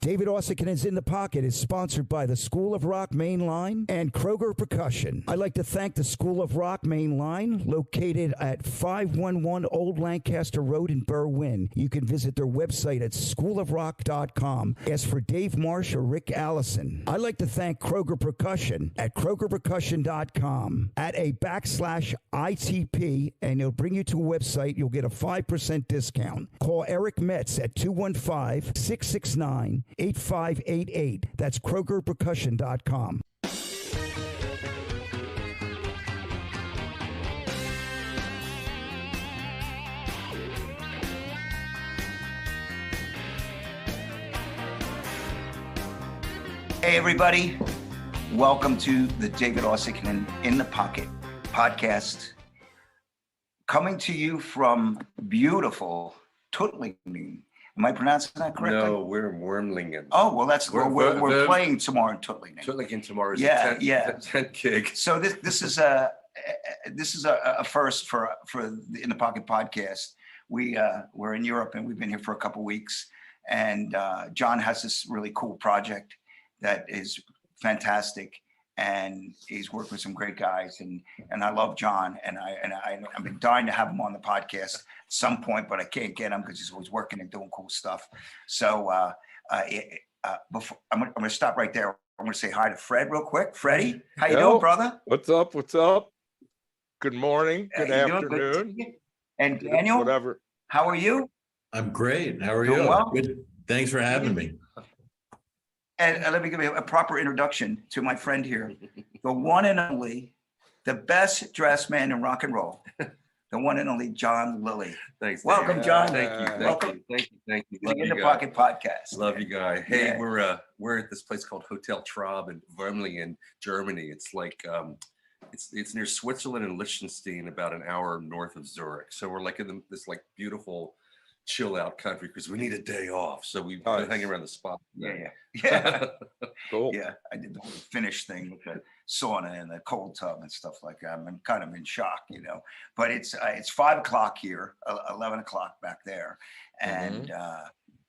David Uosikkinen in the Pocket is sponsored by the School of Rock Main Line and Kroger Percussion. I'd like to thank the School of Rock Main Line, located at 511 Old Lancaster Road in Berwyn. You can visit their website at schoolofrock.com. Ask for Dave Marsh or Rick Allison. I'd like to thank Kroger Percussion at krogerpercussion.com at a /ITP, and it'll bring you to a website. You'll get a 5% discount. Call Eric Metz at 215-669-8588. That's krogerpercussion.com. Hey, everybody. Welcome to the David Uosikkinen in the Pocket podcast. Coming to you from beautiful Tuttlingen. Am I pronouncing that correctly? No, we're in Wormlingen. Oh, well, we're playing tomorrow in Tuttlingen. Tuttlingen tomorrow is a 10 gig. So this is a first for the In the Pocket podcast. We're in Europe and we've been here for a couple of weeks, and John has this really cool project that is fantastic, and he's worked with some great guys, and I love John, and I've been dying to have him on the podcast at some point, but I can't get him because he's always working and doing cool stuff. So before I'm going to stop right there. I'm going to say hi to Fred real quick. Freddie, how you doing, brother? What's up? Good morning. Good afternoon. Good. And Daniel, whatever. How are you? I'm great. How are you? Well? Good. Thanks for having me. And let me give you a proper introduction to my friend here, the one and only, the best dressed man in rock and roll, the one and only John Lilly. Thanks. Welcome, Dave. John. Thank you. Thank you. The In the Pocket podcast. Love you, guy. Hey, Yeah. we're at this place called Hotel Traub in Wormlingen, Germany. It's like it's near Switzerland and Liechtenstein, about an hour north of Zurich. So we're like in this like beautiful chill out country because we need a day off. So we've been hanging around the spot. Yeah. Cool. Yeah, I did the whole Finnish thing with the sauna and the cold tub and stuff like that. I'm kind of in shock, but it's 5 o'clock here, 11 o'clock back there. And,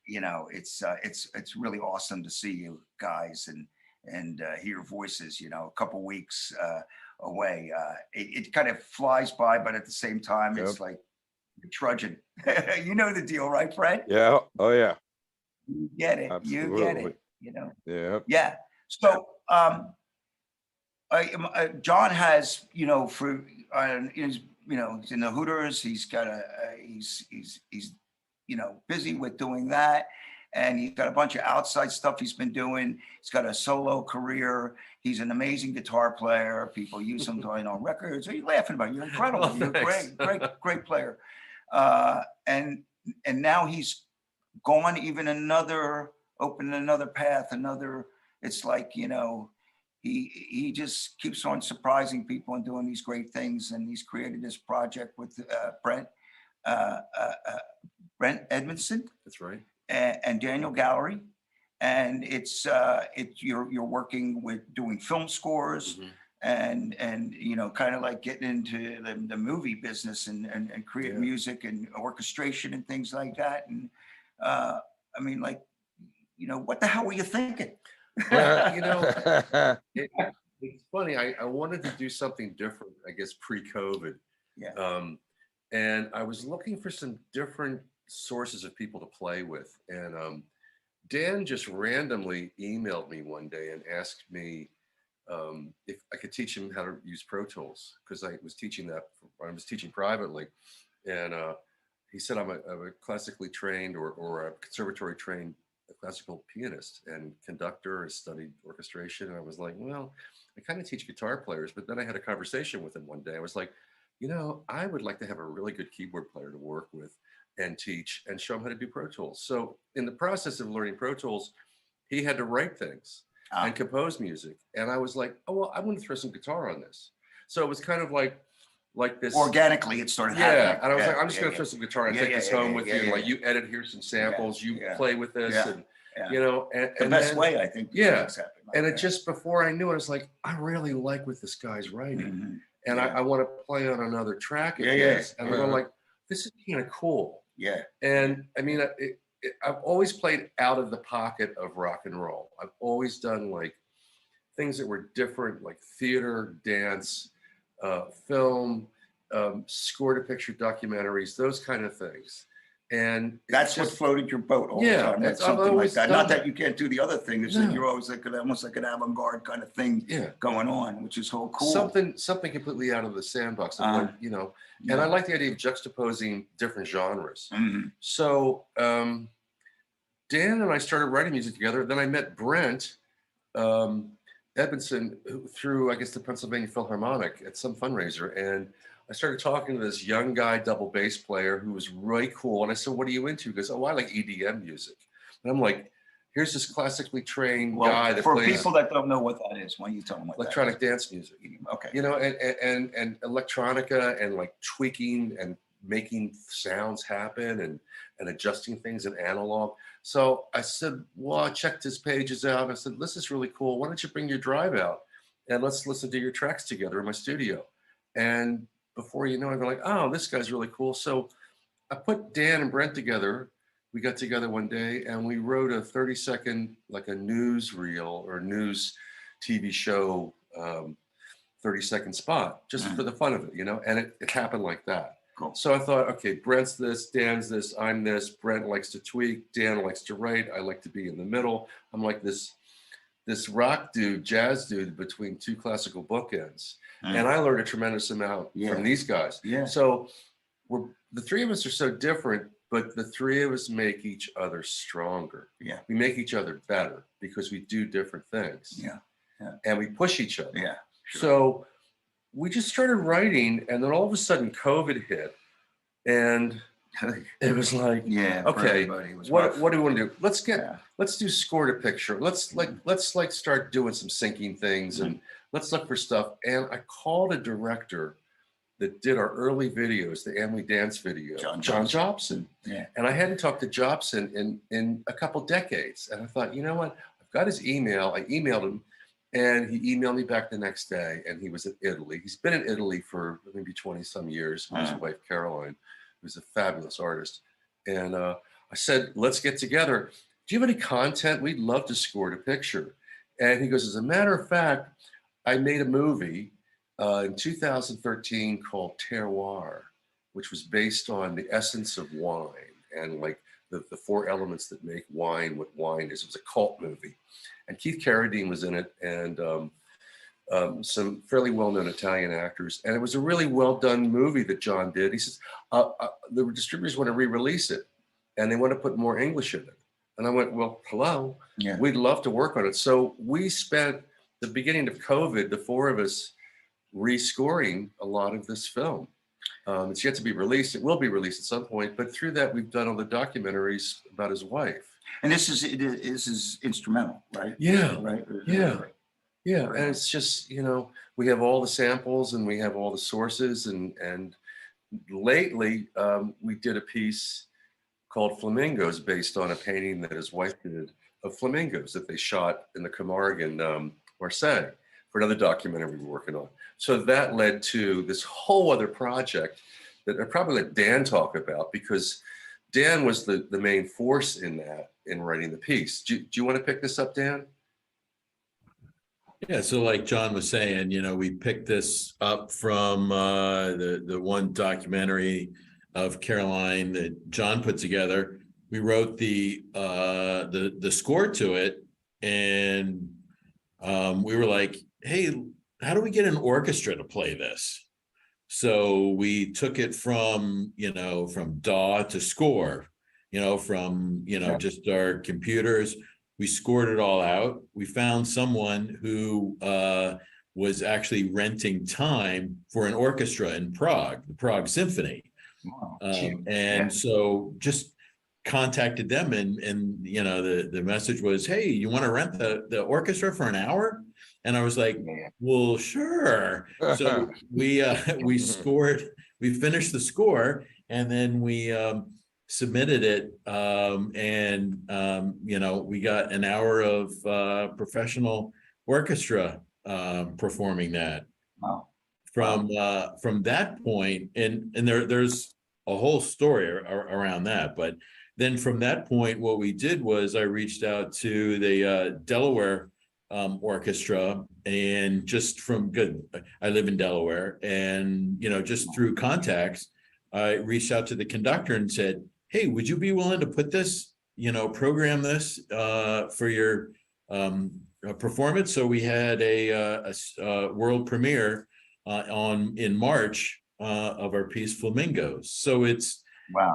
it's really awesome to see you guys and hear your voices, a couple weeks away. It kind of flies by, but at the same time, it's like you're trudging. You know the deal, right, Fred? Yeah. Oh, yeah. You get it. Absolutely. You get it. Yeah. Yeah. So, John has, he's in the Hooters. He's got he's busy with doing that, and he's got a bunch of outside stuff he's been doing. He's got a solo career. He's an amazing guitar player. People use him on records. What are you laughing about? You're incredible. Oh, You're great player. And now he's gone opened another path, it's like, he just keeps on surprising people and doing these great things. And he's created this project with Brent Edmondson. That's right. And Daniel Gallery. And you're working with doing film scores. Mm-hmm. And kind of like getting into the movie business and create music and orchestration and things like that. And what the hell were you thinking? It's funny. I wanted to do something different, I guess, pre-COVID. Yeah. And I was looking for some different sources of people to play with. And Dan just randomly emailed me one day and asked me if I could teach him how to use Pro Tools, because I was teaching privately. And he said, I'm a classically trained or a conservatory trained classical pianist and conductor and studied orchestration. And I was like, well, I kind of teach guitar players. But then I had a conversation with him one day. I was like, I would like to have a really good keyboard player to work with and teach and show him how to do Pro Tools. So in the process of learning Pro Tools, he had to write things and compose music. And I was like, oh, well, I want to throw some guitar on this. So it was kind of like this. Organically, it started happening. Yeah, and I was like, I'm just going to throw some guitar and take this home with you. Like, you edit, here's some samples, you play with this. And the best way, I think. Yeah, and it just, before I knew it, I was like, I really like what this guy's writing. Mm-hmm. And I want to play on another track of this. And I'm like, this is kind of cool. Yeah. And I mean, I've always played out of the pocket of rock and roll. I've always done like things that were different, like theater, dance, film, score to picture documentaries, those kind of things. And that's what floated your boat all the time. That's I've something like always that. done Not that you can't do the other thing. It's that No. you're always like almost like an avant-garde kind of thing going on, which is so cool. Something completely out of the sandbox. Of what, you know, and I like the idea of juxtaposing different genres. So Dan and I started writing music together. Then I met Brent Edmondson through, I guess, the Pennsylvania Philharmonic at some fundraiser. And I started talking to this young guy, double bass player, who was really cool. And I said, "What are you into?" He goes, "Oh, I like EDM music." And I'm like, here's this classically trained guy that for plays people that don't know what that is, why don't you tell them what electronic dance music. Okay. You know, and electronica and like tweaking and making sounds happen and adjusting things in analog. So I said, well, I checked his pages out. I said, this is really cool. Why don't you bring your drive out and let's listen to your tracks together in my studio? And before you know it, I'm like, oh, this guy's really cool. So I put Dan and Brent together. We got together one day and we wrote a 30-second, like a newsreel or news TV show, 30-second spot, just for the fun of it, you know? And it happened like that. Cool. So I thought, okay, Brent's this, Dan's this, I'm this. Brent likes to tweak, Dan likes to write. I like to be in the middle. I'm like this rock dude, jazz dude between two classical bookends. And I learned a tremendous amount from these guys. So the three of us are so different, but the three of us make each other stronger. We make each other better because we do different things. And we push each other. So we just started writing, and then all of a sudden COVID hit, and it was like, okay, what do we want to do? Let's do score to picture. Let's start doing some syncing things, and let's look for stuff. And I called a director that did our early videos, the And We Dance video, John Jobson. And I hadn't talked to Jobson in a couple decades, and I thought, you know what? I've got his email. I emailed him. And he emailed me back the next day, and he was in Italy. He's been in Italy for maybe 20 some years with his wife, Caroline, who's a fabulous artist. And I said, let's get together. Do you have any content? We'd love to score to picture. And he goes, as a matter of fact, I made a movie in 2013 called Terroir, which was based on the essence of wine and like the four elements that make wine what wine is. It was a cult movie. And Keith Carradine was in it, and some fairly well-known Italian actors. And it was a really well-done movie that John did. He says, the distributors want to re-release it, and they want to put more English in it. And I went, well, hello, we'd love to work on it. So we spent the beginning of COVID, the four of us, rescoring a lot of this film. It's yet to be released. It will be released at some point, but through that, we've done all the documentaries about his wife. And this is instrumental, right? Right. And it's just, you know, we have all the samples and we have all the sources. And lately, we did a piece called Flamingos based on a painting that his wife did of flamingos that they shot in the Camargue in Marseille for another documentary we were working on. So that led to this whole other project that I probably let Dan talk about, because Dan was the main force in that, in writing the piece. Do you want to pick this up, Dan? Yeah, so like John was saying, you know, we picked this up from the one documentary of Caroline that John put together. We wrote the score to it, and we were like, hey, how do we get an orchestra to play this? So we took it from DAW to score, from, just our computers. We scored it all out. We found someone who was actually renting time for an orchestra in Prague, the Prague Symphony. So just contacted them, and the message was, hey, you want to rent the orchestra for an hour? And I was like, well, sure. So we finished the score, and then we submitted it, we got an hour of professional orchestra performing that. From that point, and there's a whole story around that, but then from that point, what we did was I reached out to the Delaware orchestra, and just from I live in Delaware, and just through contacts, I reached out to the conductor and said, hey, would you be willing to put this, program this for your performance? So we had a world premiere in March of our piece Flamingos. So it's Wow.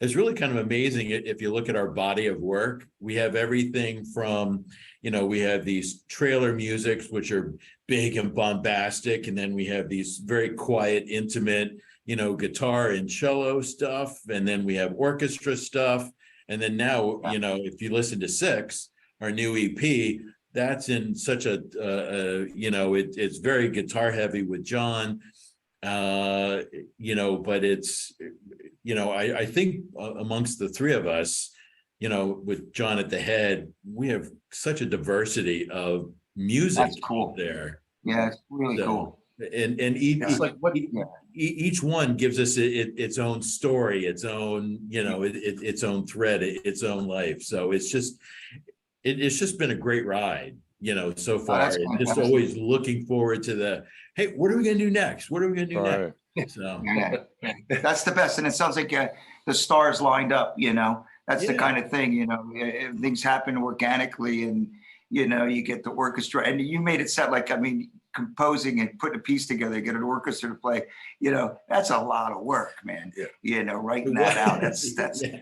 It's really kind of amazing if you look at our body of work. We have everything from, we have these trailer musics, which are big and bombastic. And then we have these very quiet, intimate, guitar and cello stuff. And then we have orchestra stuff. And then now, if you listen to Six, our new EP, that's in such it's very guitar heavy with John. But it's, I think amongst the three of us, with John at the head, we have such a diversity of music. That's cool. There. Yeah, it's really cool. And each one gives us its own story, its own, its own thread, its own life. So it's just been a great ride, so far. And just always looking forward to hey, what are we going to do next? What are we going to do next? So that's the best. And it sounds like the stars lined up, that's the kind of thing, things happen organically, and, you get the orchestra, and you made it sound like, composing and putting a piece together, get an orchestra to play, that's a lot of work, man. Writing that out. That's yeah.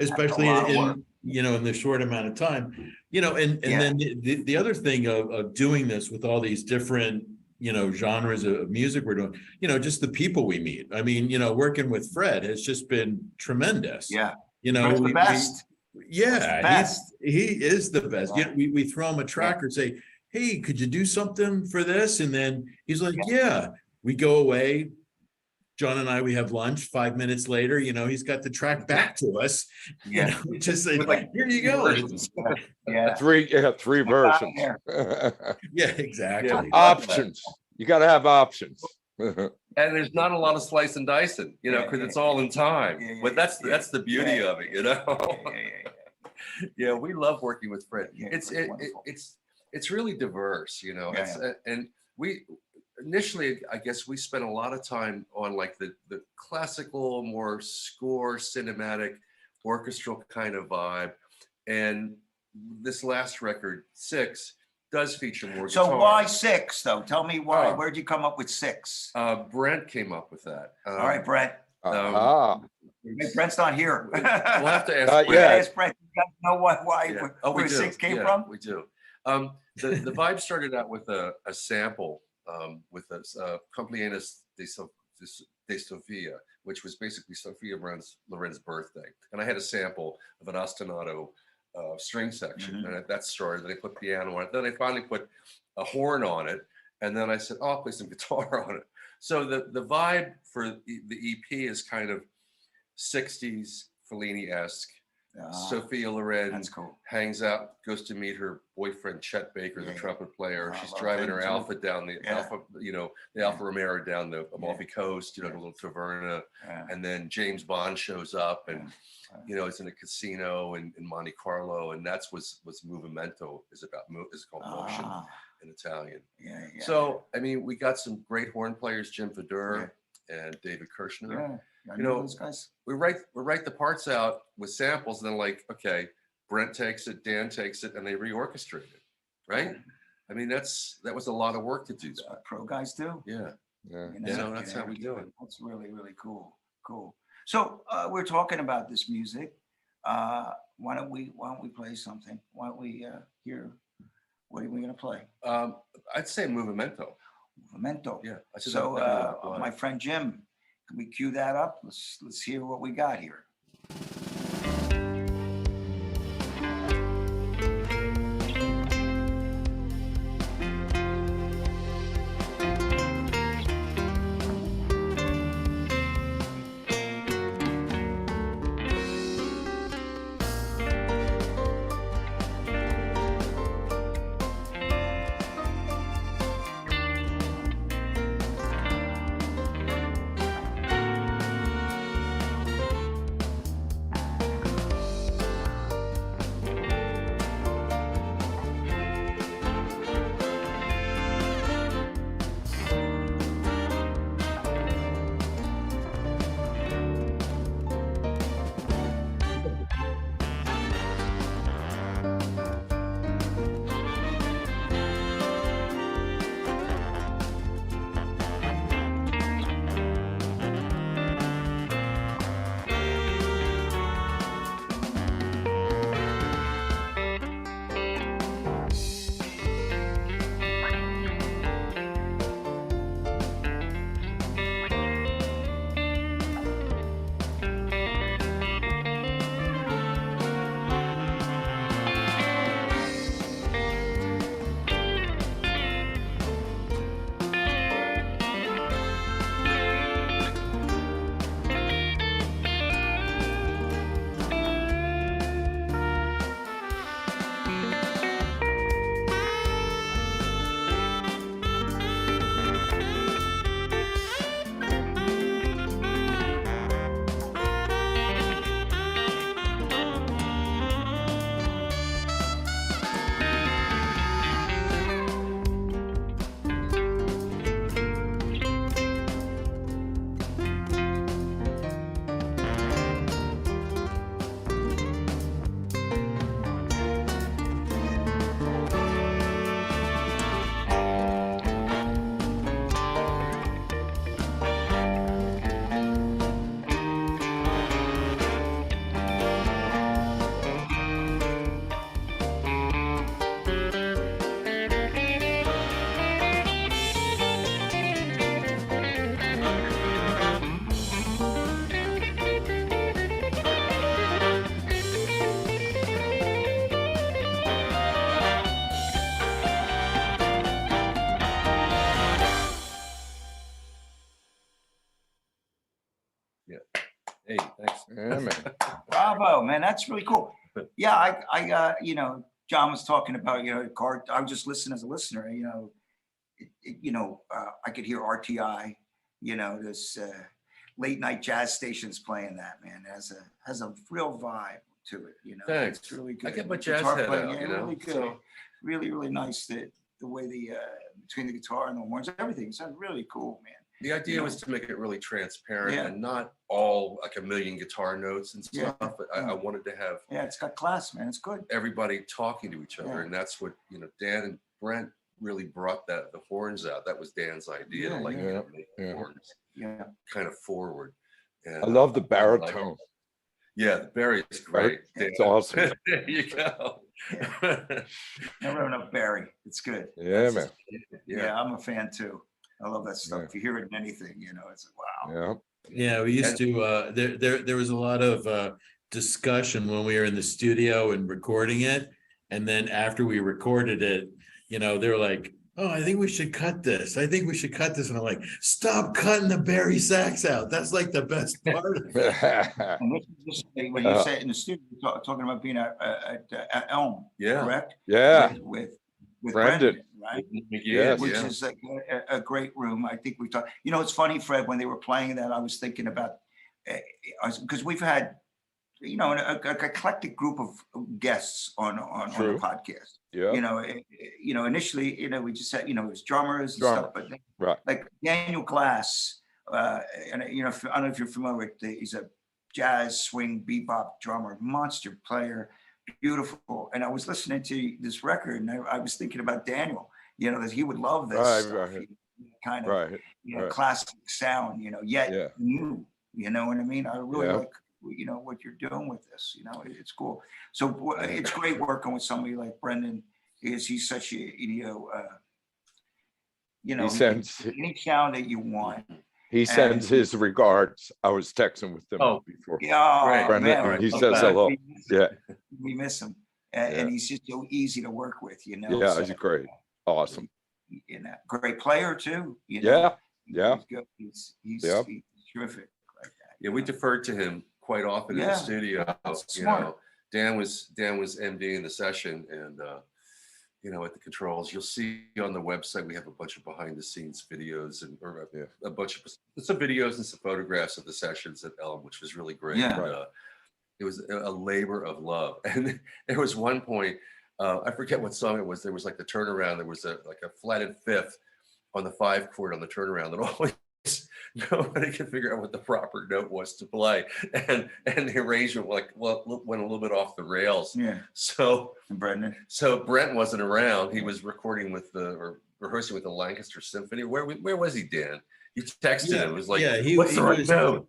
Especially in the short amount of time, and then the other thing of doing this with all these different, genres of music we're doing, just the people we meet. Working with Fred has just been tremendous. Yeah. Fred's the best. He is the best. Wow. We throw him a track or say, hey, could you do something for this? And then he's like, yeah. We go away. John and I, we have lunch. 5 minutes later, he's got the track back to us. Yeah. Just like, here you go. Yeah. Three versions. Yeah, exactly. Yeah. Options. You got to have options. And there's not a lot of slice and dicing, because it's all in time. But that's the beauty of it, Yeah, we love working with Fred. It's really diverse, and we initially, I guess, we spent a lot of time on like the classical, more score, cinematic, orchestral kind of vibe, and this last record, Six, does feature more guitar. So why Six, though? Tell me why. Where'd you come up with Six? Brent came up with that. All right, Brent. Hey, Brent's not here. We'll have to ask. Ask Brent. You guys know where Six came from? We do. The vibe started out with a sample with a Cumpleaños de Sofia, which was basically Sofia Loren's birthday, and I had a sample of an ostinato string section, and that started. Then I put piano on it. Then I finally put a horn on it, and then I said, "Oh, I'll play some guitar on it." So the vibe for the EP is kind of 60s Fellini-esque. Sophia Loren hangs out, goes to meet her boyfriend Chet Baker, the trumpet player. She's driving her Alfa down the Alfa Romero down the Amalfi Coast, to a little taverna, and then James Bond shows up, and it's in a casino in Monte Carlo, and that's was Movimento is called motion in Italian. So we got some great horn players, Jim Fadur and David Kirshner. Those guys. We write the parts out with samples, and then okay, Brent takes it, Dan takes it, and they reorchestrate it, right? That was a lot of work to do that. What pro guys do. Yeah. That's how we do it. That's really, really cool. So we're talking about this music. Why don't we play something? Why don't we hear? What are we gonna play? I'd say Movimento. Yeah. So my friend Jim. Can we cue that up? Let's hear what we got here. Yeah, man. Bravo, man. That's really cool. Yeah, John was talking about, car. I was just listening as a listener, I could hear RTI, this late night jazz stations playing that, man. It has a real vibe to it, Thanks. It's really good. I get my jazz Guitar head playing, out, really good. So, Really, really nice that the way between the guitar and the horns, everything sounds really cool, man. the idea was to make it really transparent Yeah. and not all like a million guitar notes and stuff, Yeah. but I wanted to have Yeah, it's got class, man. It's good. everybody talking to each other. Yeah. And that's what, Dan and Brent really brought the horns out. That was Dan's idea, Yeah, make yeah, the yeah. horns Yeah. kind of forward. And I love the like baritone. it. Yeah, the Barry is great. It's Dan. awesome. There you go. Never have enough Barry. It's good. Yeah, man. Yeah, I'm a fan too. I love that stuff. If you hear it in anything, it's wow. Yeah. Yeah, we used to, there was a lot of discussion when we were in the studio and recording it. And then after we recorded it, they were like, oh, I think we should cut this. I think we should cut this. And I'm like, stop cutting the Barry sax out. That's like the best part of it. And this is when you say it in the studio, you're talking about being at Elm, Yeah. correct? Yeah. With Brendan. right? Yes. Which is like a great room. I think we talked. It's funny, Fred. When they were playing that, I was thinking about because we've had an eclectic group of guests on the podcast. Yeah. Initially, we just had, it was drummers and stuff, but Right. like Daniel Glass, and I don't know if you're familiar with, he's a jazz, swing, bebop drummer, monster player, beautiful. And I was listening to this record, and I was thinking about Daniel, that he would love this stuff. Right. Kind of, Right. classic sound, yet new. You know what I mean? I really Yeah. like what you're doing with this. It's cool. So it's great working with somebody like Brendan. He's such a He sends any sound that you want. he sends his regards. I was texting with them before. Yeah, Great. Brendan, man, he says hello. Yeah. We miss him, and he's just so easy to work with. Yeah, so, he's great. Awesome. Great player too. Yeah. He's good. He's terrific like that. Yeah, we deferred to him quite often in the studio. Smart. Dan was MD in the session, and at the controls. You'll see on the website we have a bunch of behind the scenes videos and a bunch of some videos and some photographs of the sessions at Elm, which was really great. Yeah. And, it was a labor of love. And there was one point, I forget what song it was. There was like the turnaround. There was a flatted fifth on the 5 chord on the turnaround that always nobody could figure out what the proper note was to play, and the arrangement went a little bit off the rails. Yeah. So Brent wasn't around. He was recording rehearsing with the Lancaster Symphony. Where was he, Dan? You texted him. It was like, what's the right note?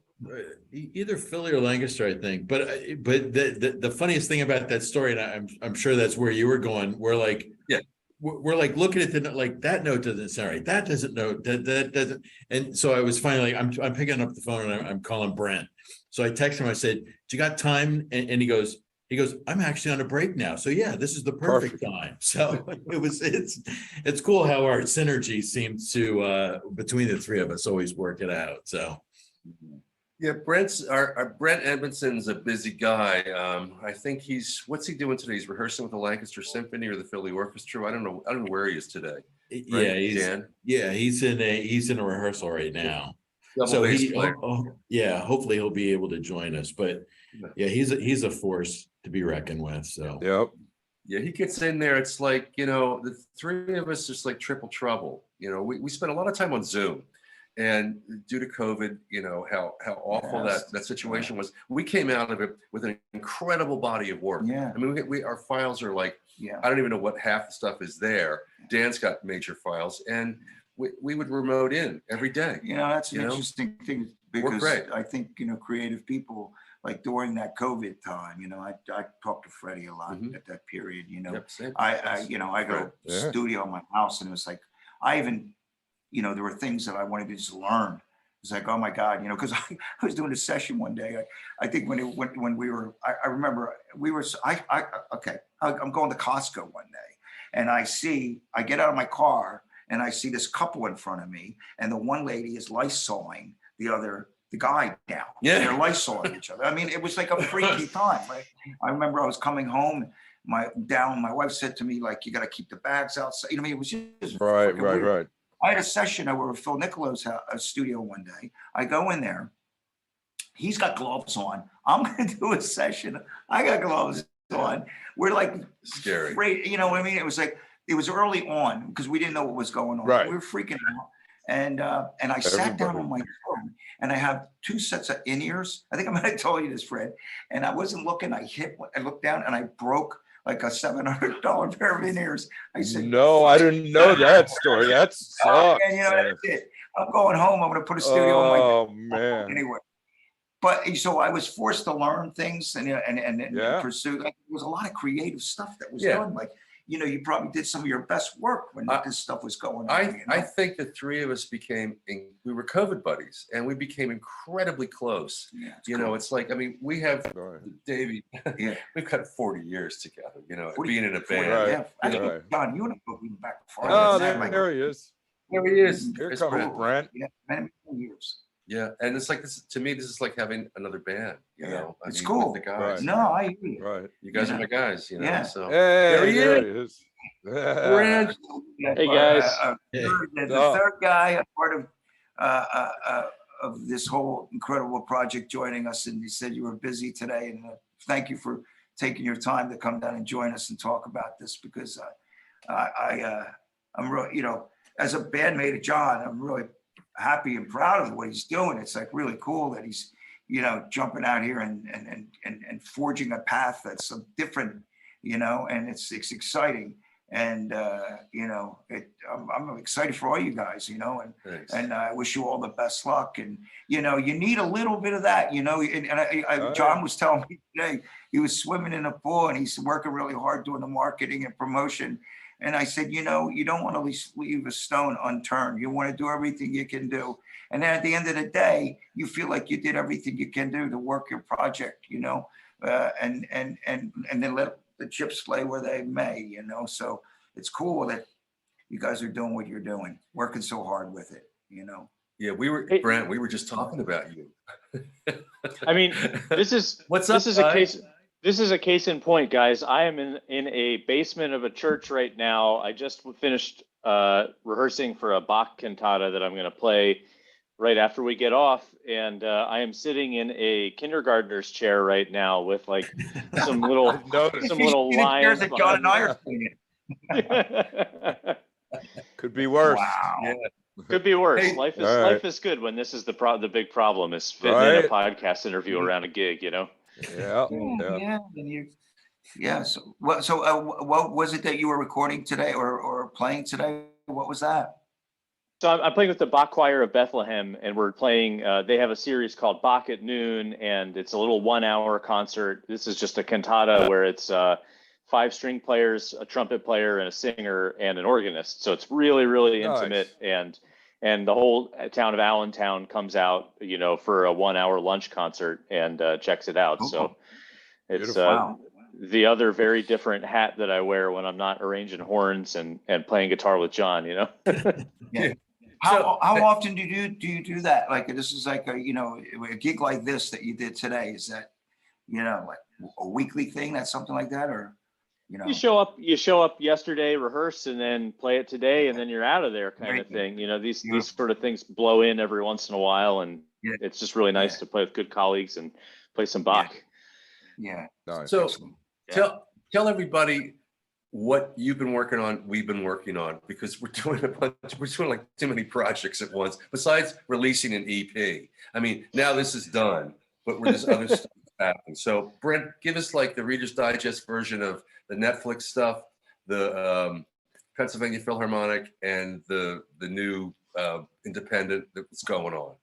Either Philly or Lancaster, I think. But the funniest thing about that story, and I'm sure that's where you were going. We're like looking at that note doesn't sound right. That doesn't note that doesn't. And so I was finally I'm picking up the phone and I'm calling Brent. So I text him. I said, "Do you got time?" And he goes, "I'm actually on a break now. So yeah, this is the perfect time." So it's cool how our synergy seems to between the three of us always work it out. So. Yeah, Brent Edmondson's a busy guy. I think what's he doing today? He's rehearsing with the Lancaster Symphony or the Philly Orchestra. I don't know where he is today. Right? He's in a rehearsal right now. Hopefully he'll be able to join us. But yeah, he's a force to be reckoned with. So yeah, he gets in there. It's like, the three of us just like triple trouble. We spent a lot of time on Zoom. And due to COVID, how awful that situation was. We came out of it with an incredible body of work. Yeah. I mean, our files are like, I don't even know what half the stuff is there. Dan's got major files, and we would remote in every day. That's an interesting thing because I think creative people, like during that COVID time, I talked to Freddie a lot at that period. I go studio in my house, and it was like I even. There were things that I wanted to just learn. It's like, oh my God, because I was doing a session one day. I think when we were, I remember we were, I'm going to Costco one day, and I get out of my car and I see this couple in front of me, and the one lady is Lysoling the other the guy down. Yeah. They're Lysol at each other. I mean, it was like a freaky time, right? I remember I was coming home, my wife said to me, like, you got to keep the bags outside. You know, I mean, it was just Right, freaking right, weird. right. I had a session over at Phil Nicolo's studio one day. I go in there. He's got gloves on. I'm going to do a session. I got gloves on. We're like Scary. afraid, you know what I mean? It was like, it was early on because we didn't know what was going on. Right. We were freaking out. And I sat down on my phone and I have 2 sets of in-ears. I think I might have told you this, Fred. And I wasn't looking. I looked down and I broke like a $700 pair of in-ears. I said, no, I didn't know that story. That sucks. oh, man, you know, that's it. I'm going home. I'm going to put a studio on my Oh man. anyway. But so I was forced to learn things and Yeah. pursue. Like, there was a lot of creative stuff that was Yeah. done. Like, you know, you probably did some of your best work when this stuff was going on. I think the 3 of us we were COVID buddies, and we became incredibly close. Yeah, You know, it's like, I mean, we have Right. Davey. Yeah. We've got 40 years together. You know, 40 being in a 40, band. Right. yeah. I think Right. John, you and I go even back far. Oh, than that, there, like, there he is. There he is. Here It's comes Brent. Brent. yeah, many years. Yeah, and it's like this to me. This is like having another band. You Yeah. know, It's with cool. The guys. Right. No, I hear you. Right. You guys Yeah. are my guys. You know. Yeah. So Hey, There he there is. he is. Brent. Hey, guys. The third guy, a part of this whole incredible project, joining us, and you said you were busy today, and thank you for taking your time to come down and join us and talk about this, because I'm really, you know, as a bandmate of John, I'm really happy and proud of what he's doing. It's like really cool that he's, you know, jumping out here and forging a path that's so different, you know, and it's exciting. And you know, I'm excited for all you guys, you know, Thanks. and I wish you all the best luck. And you know, you need a little bit of that, you know. And Oh, John yeah. was telling me today he was swimming in a pool and he's working really hard doing the marketing and promotion. And I said, you know, you don't want to leave a stone unturned. You want to do everything you can do. And then at the end of the day, you feel like you did everything you can do to work your project, you know, and then let the chips lay where they may, you know. So it's cool that you guys are doing what you're doing, working so hard with it, you know. Yeah, Hey. Brent. We were just talking about you. I mean, this is What's up, this is a guys? case. This is a case in point, guys. I am in a basement of a church right now. I just finished rehearsing for a Bach cantata that I'm going to play right after we get off, and I am sitting in a kindergartner's chair right now with like some little I noticed. some little lines. that John and I behind are playing. me. Could be worse. Wow. Yeah. Could be worse. Hey, life is all right. life is good when this is the big problem is fitting in a Right. podcast interview around a gig, you know. Yeah. Yeah, Yeah. and you, yeah. So what was it that you were recording today or playing today? What was that? So I'm playing with the Bach Choir of Bethlehem, and we're playing. They have a series called Bach at Noon, and it's a little 1-hour concert. This is just a cantata where it's 5 string players, a trumpet player, and a singer, and an organist. So it's really, really Nice. intimate, and the whole town of Allentown comes out, you know, for a 1-hour lunch concert and checks it out. So Cool. it's Beautiful. Wow. the other very different hat that I wear when I'm not arranging horns and playing guitar with John, you know. Yeah. So- How often do you do that? Like, this is like a, you know, a gig like this that you did today. Is that, you know, like a weekly thing? That's something like that, or, you know? You show up yesterday, rehearse, and then play it today, and then you're out of there, kind of Right. thing. You know, these Beautiful. sort of things blow in every once in a while, and Yeah. it's just really nice Yeah. to play with good colleagues and play some Bach. Yeah. Nice. So Excellent. tell everybody what you've been working on, we've been working on, because we're doing like too many projects at once, besides releasing an EP. I mean, now this is done, but there's other stuff happening. So Brent, give us like the Reader's Digest version of the Netflix stuff, the Pennsylvania Philharmonic, and the new independent that's going on.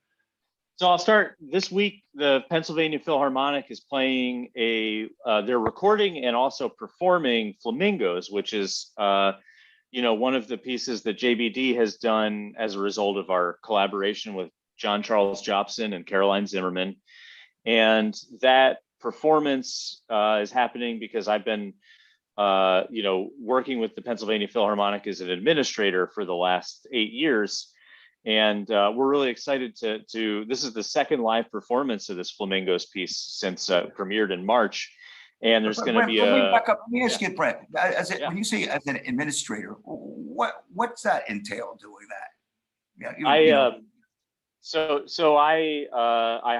So I'll start this week. The Pennsylvania Philharmonic is playing they're recording and also performing Flamingos, which is, you know, one of the pieces that JBD has done as a result of our collaboration with John Charles Jobson and Caroline Zimmerman. And that performance is happening because I've been, you know, working with the Pennsylvania Philharmonic as an administrator for the last 8 years. And we're really excited to. This is the second live performance of this Flamingos piece since premiered in March. And there's going to be a. Back up. Let me ask you, Brent. Yeah. When you say as an administrator, what's that entail doing that? So I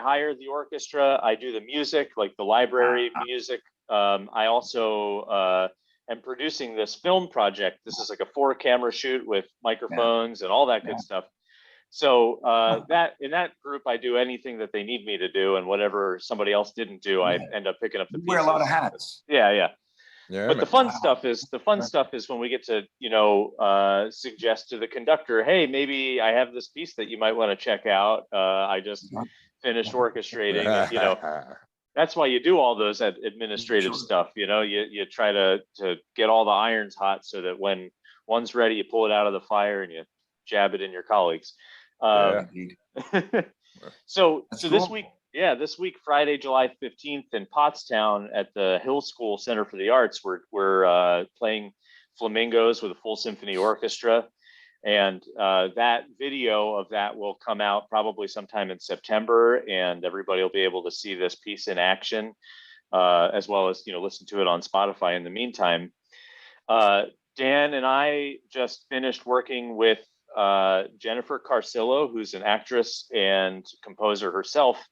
hire the orchestra. I do the music, like the library music. I also am producing this film project. This is like a 4-camera shoot with microphones and all that good stuff. So that in that group, I do anything that they need me to do, and whatever somebody else didn't do, I end up picking up the pieces. Wear a lot of hats. Yeah. Yeah, But the fun stuff is when we get to, suggest to the conductor, hey, maybe I have this piece that you might want to check out. I just finished orchestrating. That's why you do all those administrative stuff. You try to get all the irons hot so that when one's ready, you pull it out of the fire and you jab it in your colleagues. So this week. Yeah, this week, Friday, July 15th in Pottstown at the Hill School Center for the Arts, we're playing Flamingos with a full symphony orchestra. And that video of that will come out probably sometime in September, and everybody will be able to see this piece in action, as well as, listen to it on Spotify in the meantime. Dan and I just finished working with Jennifer Carcillo, who's an actress and composer herself,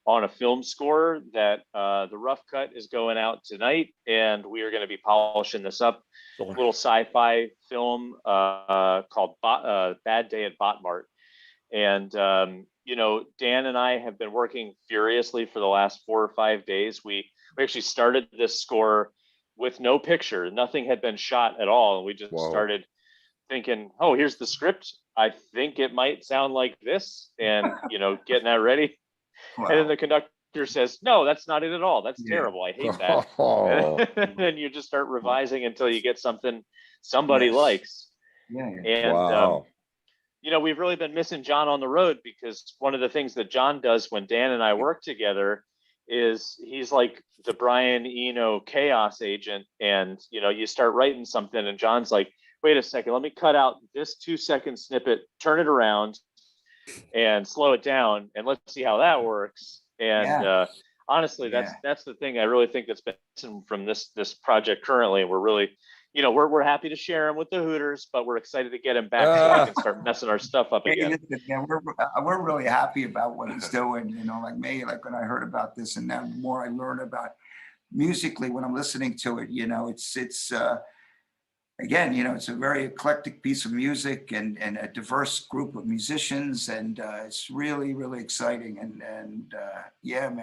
on a film score that the rough cut is going out tonight, and we are going to be polishing this up. A little sci-fi film called Bad Day at Botmart. And, Dan and I have been working furiously for the last 4 or 5 days. We actually started this score with no picture. Nothing had been shot at all. And we just started thinking, oh, here's the script. I think it might sound like this, and, getting that ready. Wow. And then the conductor says, no, that's not it at all. That's terrible. I hate that. And then you just start revising until you get something somebody likes. And, we've really been missing John on the road, because one of the things that John does when Dan and I work together is he's like the Brian Eno chaos agent. And, you start writing something and John's like, wait a second, let me cut out this 2-second snippet, turn it around and slow it down, and let's see how that works. And honestly, that's the thing I really think that's been missing from this project currently. We're really, we're happy to share him with the Hooters, but we're excited to get him back so we can start messing our stuff up again. We're really happy about what he's doing. Like me, like when I heard about this, and now the more I learn about musically when I'm listening to it, it's again, it's a very eclectic piece of music and a diverse group of musicians, and it's really, really exciting. And man,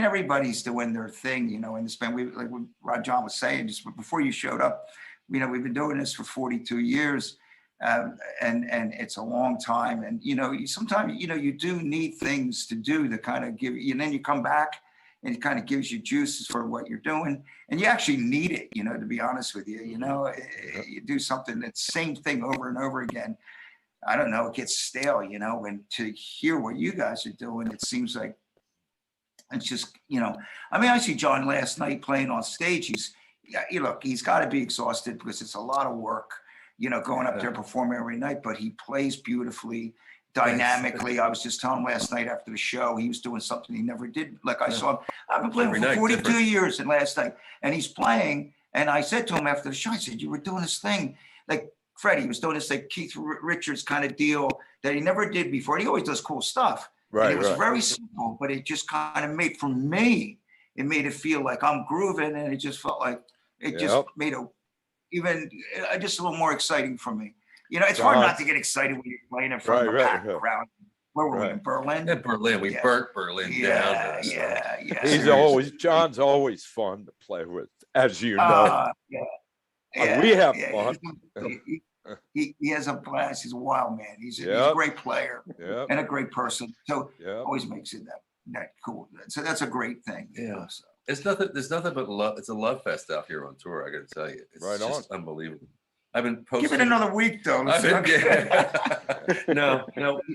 everybody's doing their thing, in this band. Like what Rod John was saying just before you showed up, we've been doing this for 42 years, and it's a long time. And sometimes you do need things to do to kind of give you, and then you come back and it kind of gives you juices for what you're doing. And you actually need it, to be honest with you. You do something, that same thing over and over again. I don't know, it gets stale, and to hear what you guys are doing, it seems like it's just, I see John last night playing on stage. He's got to be exhausted because it's a lot of work, going up there performing every night, but he plays beautifully, dynamically. I was just telling him last night after the show, he was doing something he never did. Like I saw him, I've been playing for 42 years, and last night, and he's playing. And I said to him after the show, I said, you were doing this thing, like Freddie was doing this like Keith Richards kind of deal that he never did before. He always does cool stuff. Right. And it was very simple, but it just kind of made, for me, it made it feel like I'm grooving, and it just felt like it just made just a little more exciting for me. It's hard not to get excited when you're playing in front of a packed crowd. Where were we, in Berlin? In Berlin, we burnt Berlin down. John's always fun to play with, as you know. We have fun. He has a blast. He's a wild man. He's a great player and a great person. So always makes it that cool. So that's a great thing. So. There's nothing but love. It's a love fest out here on tour, I got to tell you. It's just unbelievable. I've been posting. Give it another week, though. No,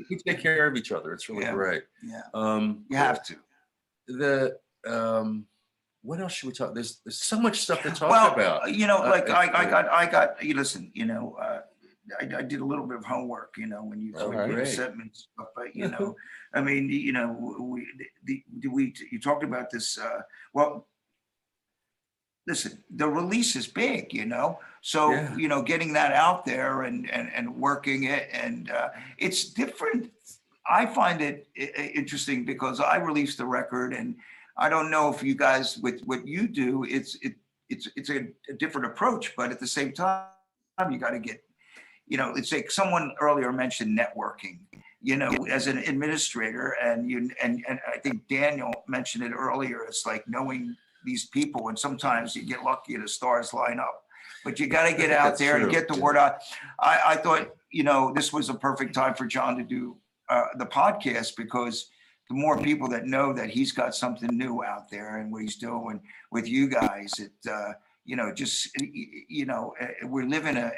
we take care of each other. It's really great. Yeah. You have to. What else should we talk? There's so much stuff to talk about. I got. You listen. I did a little bit of homework, you know, when you Oh, when you great. sent me stuff, but you know, I mean, you know, you talked about this. Well, listen, the release is big, you know, so Yeah. you know, getting that out there and working it, and it's different. I find it interesting because I released the record, and I don't know if you guys with what you do, it's a different approach, but at the same time, you got to get, you know, it's like someone earlier mentioned networking, you know, as an administrator, and and I think Daniel mentioned it earlier. It's like knowing these people, and sometimes you get lucky and the stars line up, but you got to get out there and get the word out. I thought, you know, this was a perfect time for John to do the podcast, because the more people that know that he's got something new out there and what he's doing with you guys, it you know, just, you know, we live in an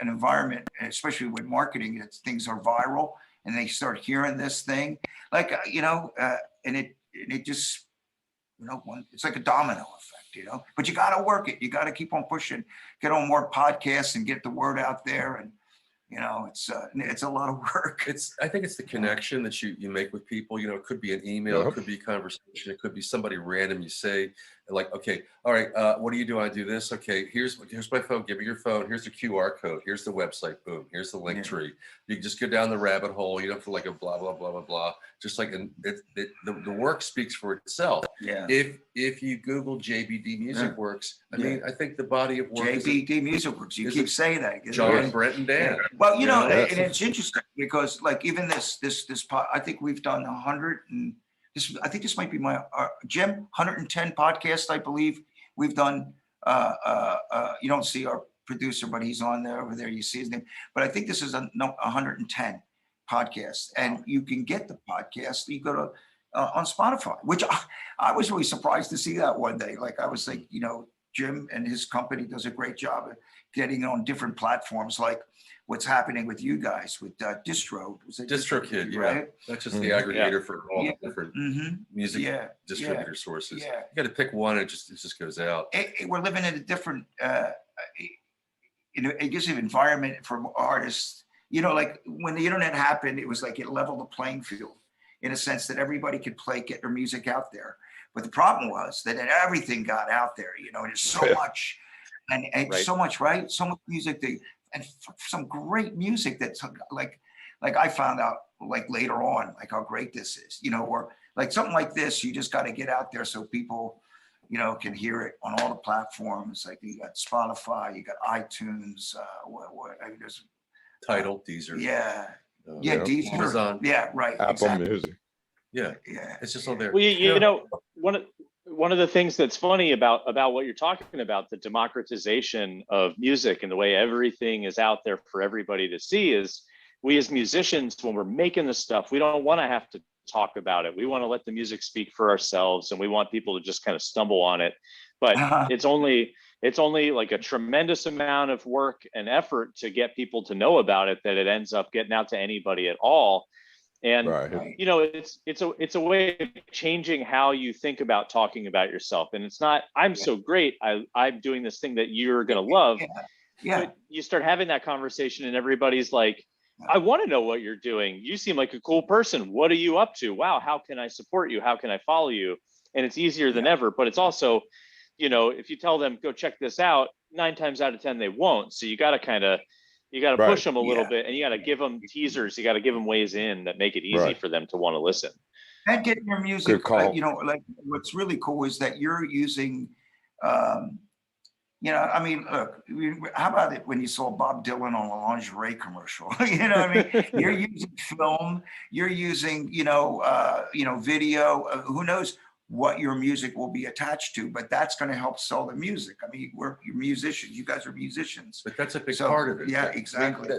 environment, especially with marketing, that things are viral, and they start hearing this thing, like, you know, and it just, you know, it's like a domino effect, you know, but you got to work it. You got to keep on pushing, get on more podcasts and get the word out there. And, you know, it's a lot of work. I think it's the connection that you make with people. You know, it could be an email, it could be a conversation, it could be somebody random you say, like, okay, all right, what do you do? I do this. Okay, here's my phone. Give me your phone. Here's the QR code. Here's the website. Boom. Here's the link tree. You can just go down the rabbit hole. You don't feel like a blah blah blah blah blah. Just like the work speaks for itself. Yeah. If you Google JBD Music Works, I mean, I think the body of work. JBD Music Works. You keep saying that. John, Brett, and Dan. Well, you know, and it's interesting because, like, even this I think we've done 100 and this. I think this might be my Jim 110 podcast. I believe we've done. You don't see our producer, but he's on there over there. You see his name. But I think this is 110 podcasts, and you can get the podcast. You go to on Spotify, which I was really surprised to see that one day. Like, I was like, you know, Jim and his company does a great job of getting on different platforms, like what's happening with you guys with Distro. DistroKid, right? That's just the aggregator for all the different music distributor sources. You got to pick one, and it just goes out. We're living in a different, I guess, environment for artists. You know, like when the internet happened, it was like it leveled the playing field in a sense that everybody could get their music out there. But the problem was that everything got out there. You know, there's so much, and so much, right? So much music and some great music that's like I found out like later on, like how great this is, you know, or like something like this, you just got to get out there so people, you know, can hear it on all the platforms. Like you got Spotify, you got iTunes, I mean, there's Tidal, Deezer. Deezer. Amazon. Right. Apple exactly. Music. Yeah. It's just all there. Well, you know, one of the things that's funny about what you're talking about, the democratization of music and the way everything is out there for everybody to see, is we as musicians, when we're making the stuff, we don't want to have to talk about it. We want to let the music speak for ourselves, and we want people to just kind of stumble on it. But it's only like a tremendous amount of work and effort to get people to know about it that it ends up getting out to anybody at all. And you know, it's a way of changing how you think about talking about yourself. And it's not, I'm so great, I'm doing this thing that you're gonna love. But you start having that conversation, and everybody's like, I want to know what you're doing. You seem like a cool person. What are you up to? Wow, how can I support you? How can I follow you? And it's easier than ever. But it's also, you know, if you tell them go check this out, 9 times out of 10 they won't. So you got to push them a little bit, and you got to give them teasers. You got to give them ways in that make it easy for them to want to listen. And getting your music, you know, like what's really cool is that you're using, you know, I mean, look, how about it when you saw Bob Dylan on a lingerie commercial? You know what I mean? You're using film, you're using, you know, video. Who knows what your music will be attached to, but that's going to help sell the music. I mean, you're musicians. You guys are musicians. But that's a big part of it. Yeah, exactly.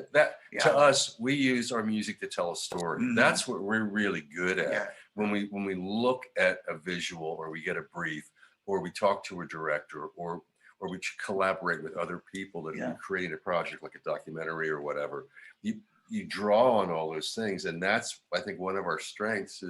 To us, we use our music to tell a story. That's what we're really good at. Yeah. When we look at a visual, or we get a brief, or we talk to a director, or we collaborate with other people that are creating a project like a documentary or whatever, you draw on all those things. And that's, I think, one of our strengths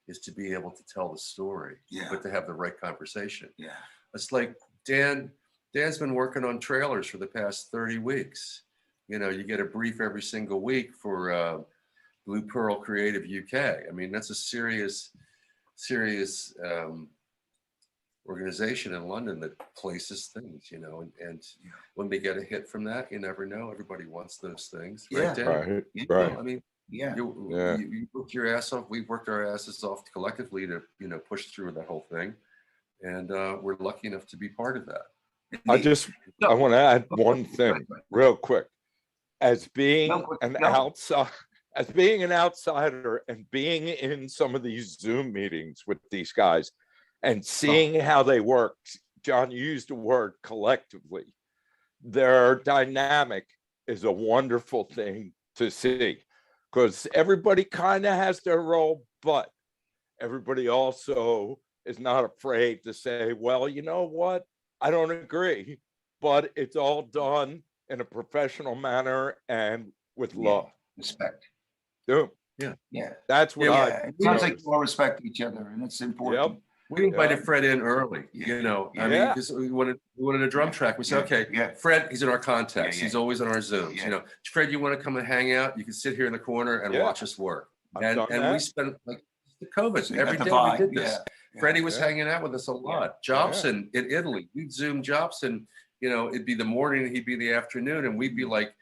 is to be able to tell the story, but to have the right conversation. Yeah. It's like Dan's been working on trailers for the past 30 weeks. You know, you get a brief every single week for Blue Pearl Creative UK. I mean, that's a serious organization in London that places things, you know, and when they get a hit from that, you never know. Everybody wants those things. Yeah. Right, Right. Well, I mean, Yeah. you worked your ass off. We've worked our asses off collectively to, you know, push through that whole thing. And we're lucky enough to be part of that. I want to add one thing real quick. As being an outsider and being in some of these Zoom meetings with these guys and seeing how they work, John used the word collectively. Their dynamic is a wonderful thing to see, because everybody kind of has their role, but everybody also is not afraid to say, well, you know what? I don't agree, but it's all done in a professional manner and with love. Respect. Yeah. That's what It sounds like you all respect each other, and it's important. We invited Fred in early, you know. I mean, because we wanted a drum track. We said, okay, Fred, he's in our contacts. He's always on our Zooms. You know, Fred, you want to come and hang out? You can sit here in the corner and watch us work. And we spent like the COVID every day we did this. Freddie was hanging out with us a lot. Jobson in Italy, we'd Zoom Jobson. You know, it'd be the morning, he'd be the afternoon, and we'd be like,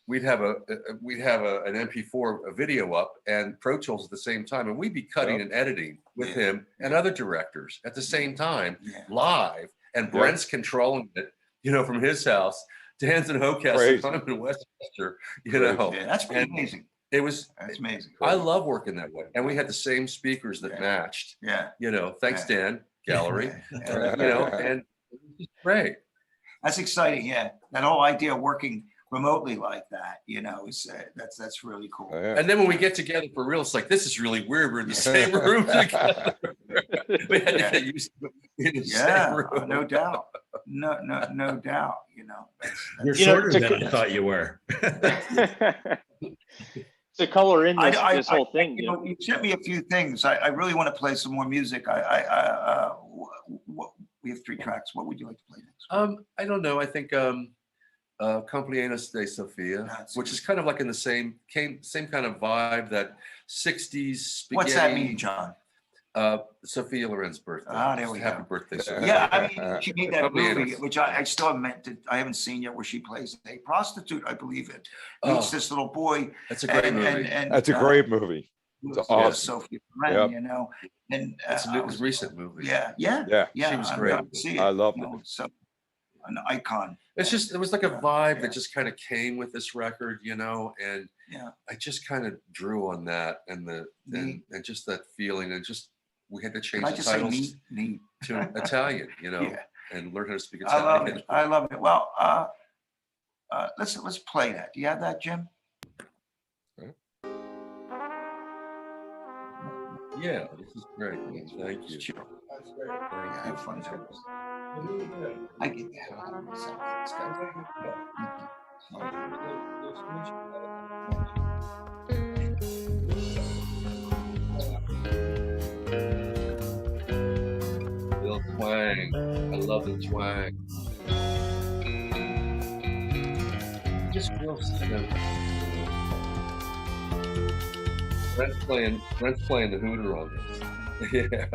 we'd have an MP4 video up and Pro Tools at the same time, and we'd be cutting and editing with him and other directors at the same time, live. And Brent's controlling it, you know, from his house. Dan's in Hokas, I'm in Westchester, you know. Yeah, that's pretty amazing. That's amazing. I love working that way, and we had the same speakers that matched. You know, thanks Dan, gallery. You know, and it was great. That's exciting. Yeah, that whole idea of working remotely like that, you know, is that's really cool. And then when we get together for real, it's like, this is really weird. We're in the same room together. We had to get used to it in the same room. No doubt. No doubt. You know, you're shorter than I thought you were. To color in this whole thing, you know, you sent me a few things. I really want to play some more music. We have 3 tracks. What would you like to play next? I don't know. I think Cumpleaños de Sofia, which is kind of like in the same kind of vibe, that 60s spaghetti. What's that mean, John? Sophia Loren's birthday. There we Happy go. birthday, Sophia. Yeah, I mean, she made that movie, which I still haven't seen yet, where she plays a prostitute, I believe it. Meets this little boy. That's a great movie. That's a great movie. It's awesome. Sophia Loren, you know. And it's a recent movie. Yeah. She was great. I love it. So, an icon. It's just, it was like a vibe that just kind of came with this record, you know, and I just kind of drew on that and and just that feeling, and just we had to change the titles to Italian, you know, and learn how to speak Italian. I love it. Well, let's play that. Do you have that, Jim? Yeah, this is great. Thank you. That's great. I have fun too. I get the hell out of myself. It's Real twang. I love the twang. Just real simple. Brent's playing the Hooter on this. Yeah.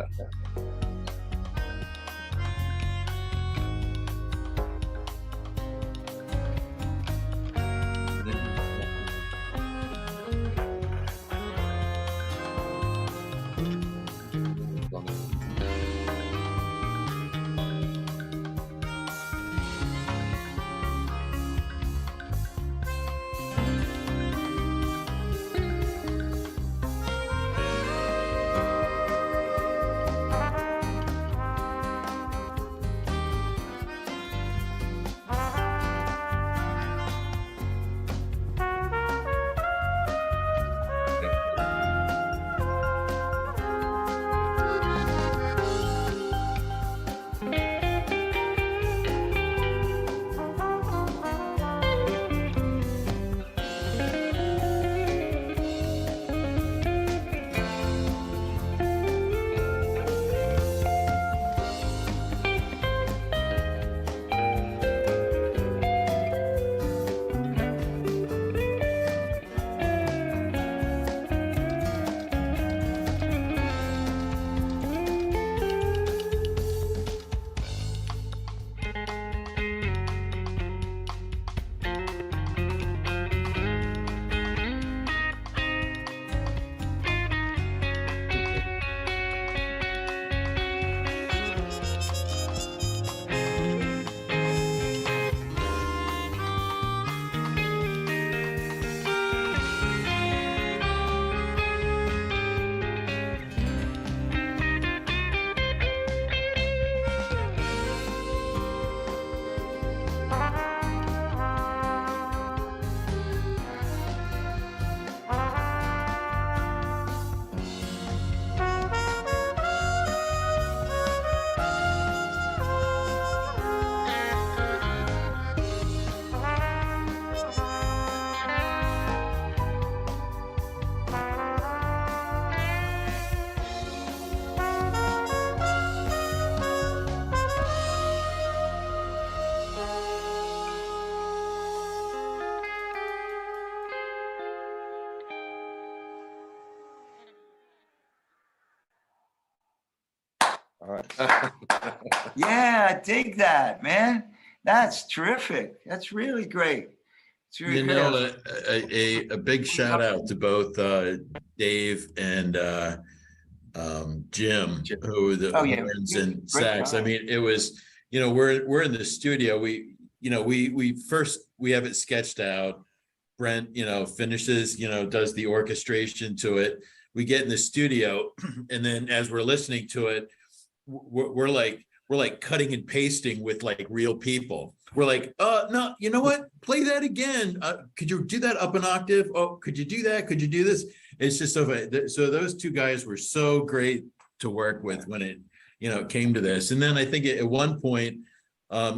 Yeah, I dig that, man. That's terrific. That's really great. It's really You great. know, a big shout out to both Dave and Jim, who the Oh, yeah. horns and Great sax. I job. mean, it was, you know, we're in the studio. We first we have it sketched out. Brent, you know, finishes, you know, does the orchestration to it. We get in the studio, and then as we're listening to it, we're like cutting and pasting with like real people. We're like, no, you know what? Play that again. Could you do that up an octave? Oh, could you do that? Could you do this? It's just so funny. So those two guys were so great to work with when it, you know, came to this. And then I think at one point,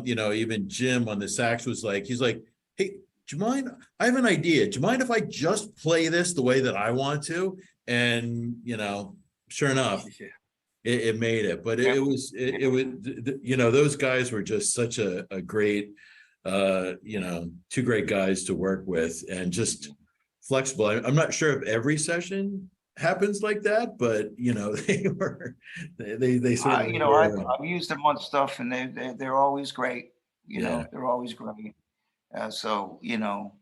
you know, even Jim on the sax was like, he's like, hey, do you mind? I have an idea. Do you mind if I just play this the way that I want to? And, you know, sure enough, it made it. But it was, you know, those guys were just such a great, you know, two great guys to work with and just flexible. I'm not sure if every session happens like that, but you know, they certainly You know, were. I've used them on stuff, and they're always great. You Yeah. know, they're always great. So you know,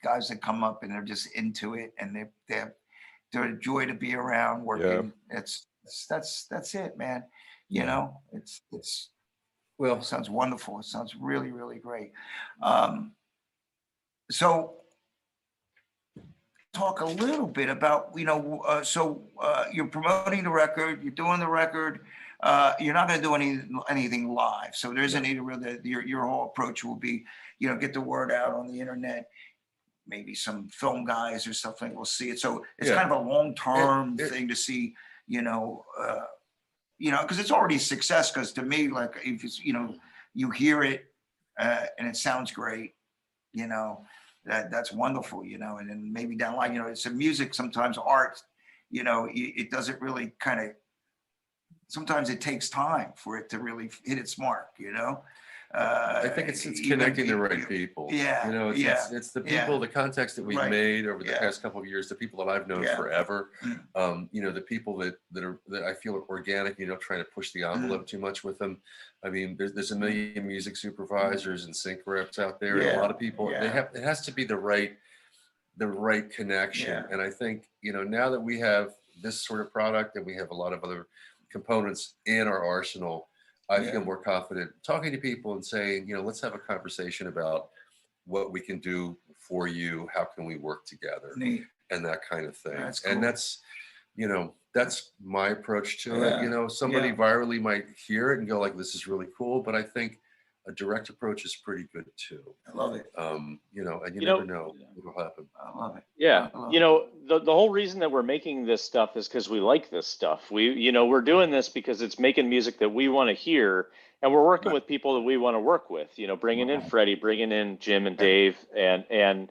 guys that come up and they're just into it, and they're a joy to be around working. That's it, man. You know, it's well, it sounds wonderful. It sounds really, really great. So talk a little bit about, you know, you're promoting the record, you're doing the record, you're not going to do anything live. So there isn't any really, your whole approach will be, you know, get the word out on the internet, maybe some film guys or something will see it. So it's kind of a long-term thing to see, you know, because it's already a success. Because to me, like, if it's, you know, you hear it and it sounds great, you know, that's wonderful, you know. And then maybe down the line, you know, it's a music, sometimes art, you know, it doesn't really kind of, sometimes it takes time for it to really hit its mark, you know. I think it's connecting the right people. Yeah, you know, it's the people, the contacts that we've made over the past couple of years, the people that I've known forever. You know, the people that I feel are organic. You know, trying to push the envelope too much with them. I mean, there's a million music supervisors and sync reps out there, and a lot of people. It has to be the right connection. And I think, you know, now that we have this sort of product and we have a lot of other components in our arsenal, I feel more confident talking to people and saying, you know, let's have a conversation about what we can do for you. How can we work together? And that kind of thing. That's cool. And that's, you know, that's my approach to it. You know, somebody virally might hear it and go like, this is really cool. But I think a direct approach is pretty good too. I love it. You know, and you never know what'll happen. I love it. Yeah. You know, the whole reason that we're making this stuff is because we like this stuff. You know, we're doing this because it's making music that we want to hear, and we're working with people that we want to work with, you know, bringing in Freddie, bringing in Jim and Dave, and,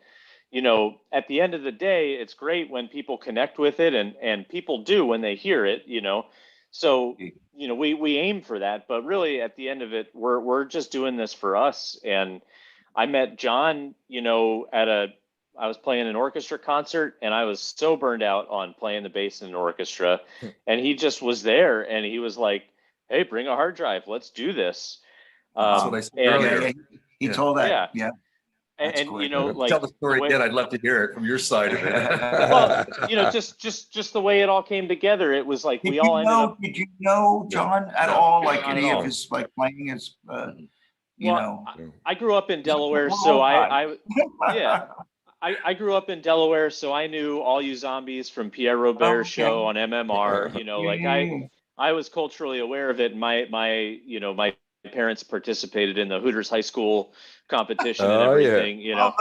you know, at the end of the day, it's great when people connect with it, and people do when they hear it, you know. So, you know, we aim for that, but really at the end of it, we're just doing this for us. And I met John, you know, I was playing an orchestra concert, and I was so burned out on playing the bass in an orchestra, and he just was there, and he was like, hey, bring a hard drive, let's do this. That's what I said earlier. He told that. And you know, like, tell the story again. I'd love to hear it from your side of it. Well, you know, just the way it all came together. It was like Did you know John at all? Like any of his like playing his, you know? I grew up in Delaware, so I grew up in Delaware, so I knew All You Zombies from Pierre Robert's show on MMR. You know, like I was culturally aware of it. My parents participated in the Hooters high school competition and everything, you know.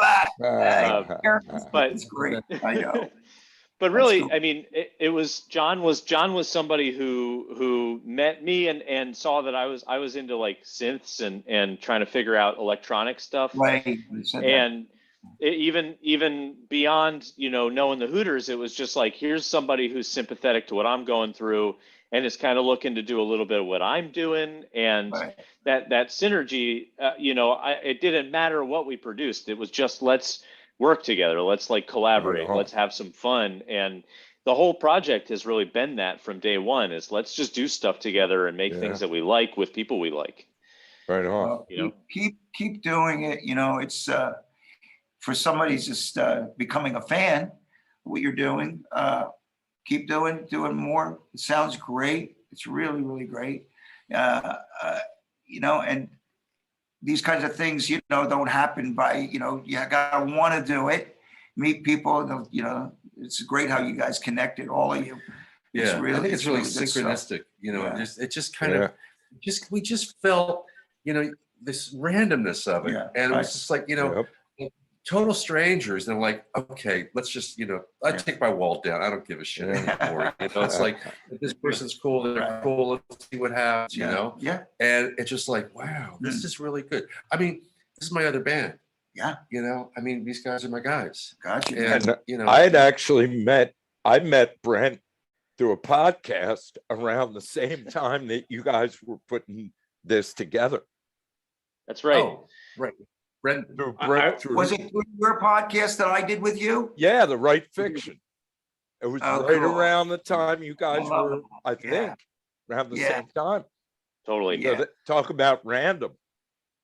But it's great. I know. But really, cool. I mean, it was John was somebody who met me and saw that I was into like synths and trying to figure out electronic stuff. Right. And even beyond, you know, knowing the Hooters, it was just like, here's somebody who's sympathetic to what I'm going through and is kind of looking to do a little bit of what I'm doing. And that synergy, you know, it didn't matter what we produced. It was just, let's work together. Let's like collaborate. Let's have some fun. And the whole project has really been that from day one, is let's just do stuff together and make things that we like with people we like. Right on. Well, keep doing it. It's for somebody who's just becoming a fan, what you're doing. Keep doing more. It sounds great. It's really, really great. And these kinds of things, don't happen by, you gotta want to do it, meet people. It's great how you guys connected, all of you. Yeah, I think it's really synchronistic. It just kind of, we just felt, this randomness of it, and it was just like, total strangers, and like, okay, let's just, I take my wall down. I don't give a shit anymore. It's like, if this person's cool, they're cool. Let's see what happens. Yeah. And it's just like, wow, this is really good. I mean, this is my other band. Yeah. I mean, these guys are my guys. Gotcha. And I had actually met Brent through a podcast around the same time that you guys were putting this together. That's right. Oh, right. Brent, was it your podcast that I did with you? Yeah, the Right Fiction. It was around the time you guys were, I think, around the same time. Totally. So talk about random.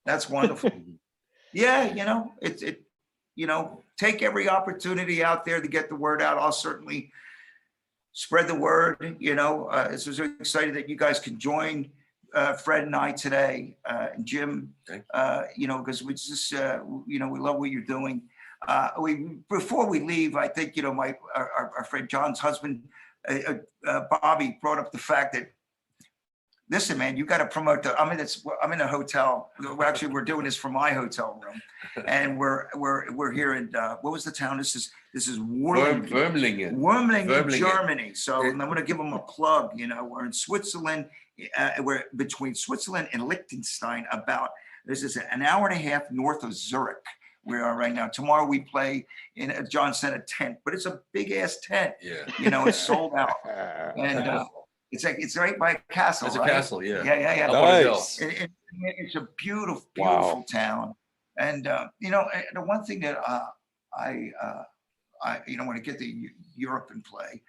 That's wonderful. Take every opportunity out there to get the word out. I'll certainly spread the word. It's so excited that you guys can join Fred and I today, and Jim, because we just, we love what you're doing. Before we leave, I think, our friend John's husband, Bobby, brought up the fact that, listen, man, you got to promote I'm in a hotel. We're doing this from my hotel room, and we're here in what was the town? This is Wurmlingen, Germany. So I'm going to give them a plug. We're in Switzerland. We're between Switzerland and Liechtenstein. This is an hour and a half north of Zurich. We are right now. Tomorrow we play in John sent a tent, but it's a big ass tent. Yeah. It's sold out, and it's right by a castle. It's right? a castle, yeah. Yeah. Nice. It's a beautiful town, and the one thing that I when I get to Europe and play.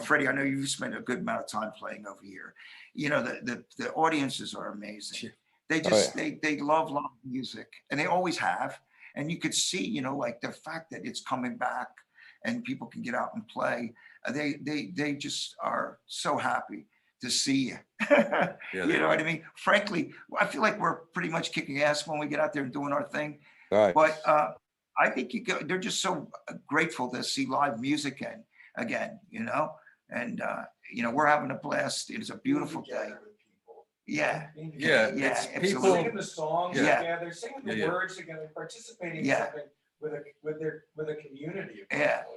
Freddie, I know you've spent a good amount of time playing over here. The audiences are amazing. They just they love music, and they always have. And you could see, like the fact that it's coming back and people can get out and play. They just are so happy to see you. You know what I mean? Frankly, I feel like we're pretty much kicking ass when we get out there and doing our thing. Nice. But I think they're just so grateful to see live music again, and we're having a blast. It's a beautiful day. Yeah. It's people singing the songs together, singing the words together, participating in something with a community.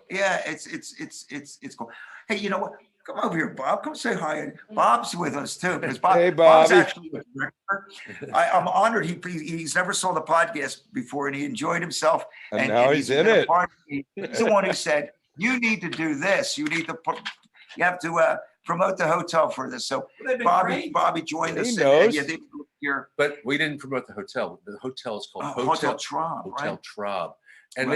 It's cool. Hey, you know what? Come over here, Bob. Come say hi. Bob's with us too, because Hey, Bob's Bobby. actually a director. I'm honored. He's never saw the podcast before, and he enjoyed himself. And now he's in it. He's the one who said, "You need to do this. You have to promote the hotel for this." So Bobby joined us. He knows. Here. But we didn't promote the hotel. The hotel is called Hotel Traub. Hotel Traub. And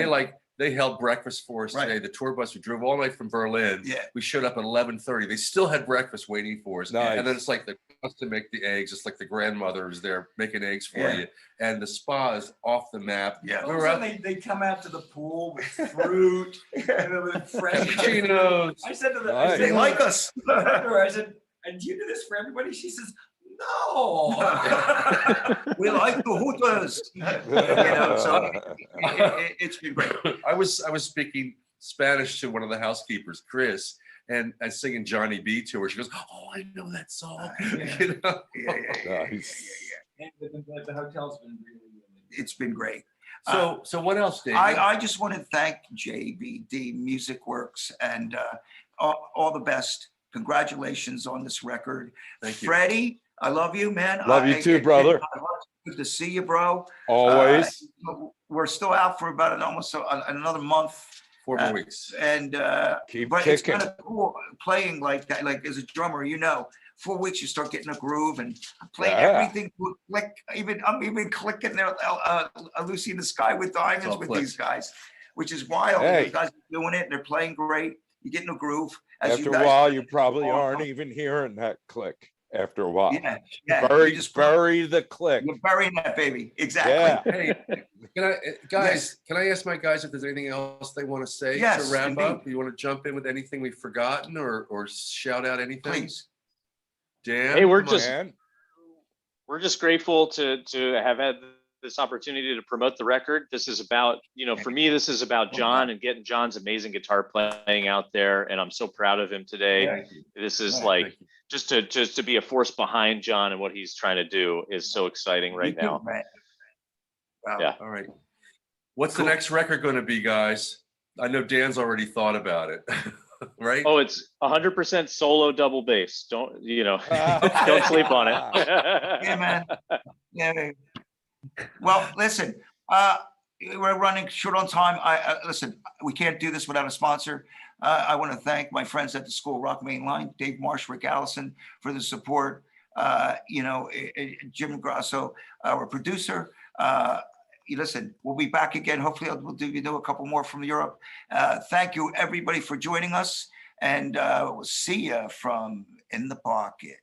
they held breakfast for us today. The tour bus, we drove all the way from Berlin. Yeah. We showed up at 11:30. They still had breakfast waiting for us. Nice. And then it's like the to make the eggs. It's like the grandmother is there making eggs for you. And the spa is off the map. Yeah. They come out to the pool with fruit and with fresh cappuccinos. I said to them, Nice. They like us. I said, and do you do this for everybody? She says, no. We like the Hooters. So it's been great. I was speaking Spanish to one of the housekeepers, Chris, and singing Johnny B to her. She goes, "Oh, I know that song." Nice. And the hotel's been really It's been great. So what else, Dave? I just want to thank JBD Music Works and all the best. Congratulations on this record. Thank you. Freddie, I love you, man. Love you too, brother. Good to see you, bro. Always. We're still out for about almost another month. 4 more weeks. And Keep but kicking. it's kind of cool playing like that. Like as a drummer, 4 weeks you start getting a groove and playing everything. I'm even clicking there, Lucy in the Sky with Diamonds with these guys, which is wild. Hey. These guys are doing it and they're playing great. You get in a groove. As After you a guys while, do. you probably aren't even hearing that click after a while. Yeah, yeah. Bury, You just bury the click. You're burying that baby. Exactly. Yeah. Hey, can I, guys? Yes. Can I ask my guys if there's anything else they want to say Yes, to wrap indeed. up? You want to jump in with anything we've forgotten, or shout out anything? Please. Dan, Hey, we're come on. just Man. we're just grateful to have had this opportunity to promote the record. This is about, for me, this is about John and getting John's amazing guitar playing out there, and I'm so proud of him today. Thank you. This is Right, like just to be a force behind John and what he's trying to do is so exciting right You too, now. Right. Wow. Yeah. All right. What's Cool. the next record going to be, guys? I know Dan's already thought about it, right? Oh, it's 100% solo double bass. Don't sleep on it. Yeah, man. Yeah. Man. Well, listen, we're running short on time. Listen, we can't do this without a sponsor. I want to thank my friends at the School of Rock Main Line, Dave Marsh, Rick Allison, for the support. Jim Grasso, our producer. Listen, we'll be back again. Hopefully, we'll do a couple more from Europe. Thank you, everybody, for joining us, and we'll see you from In the Pocket.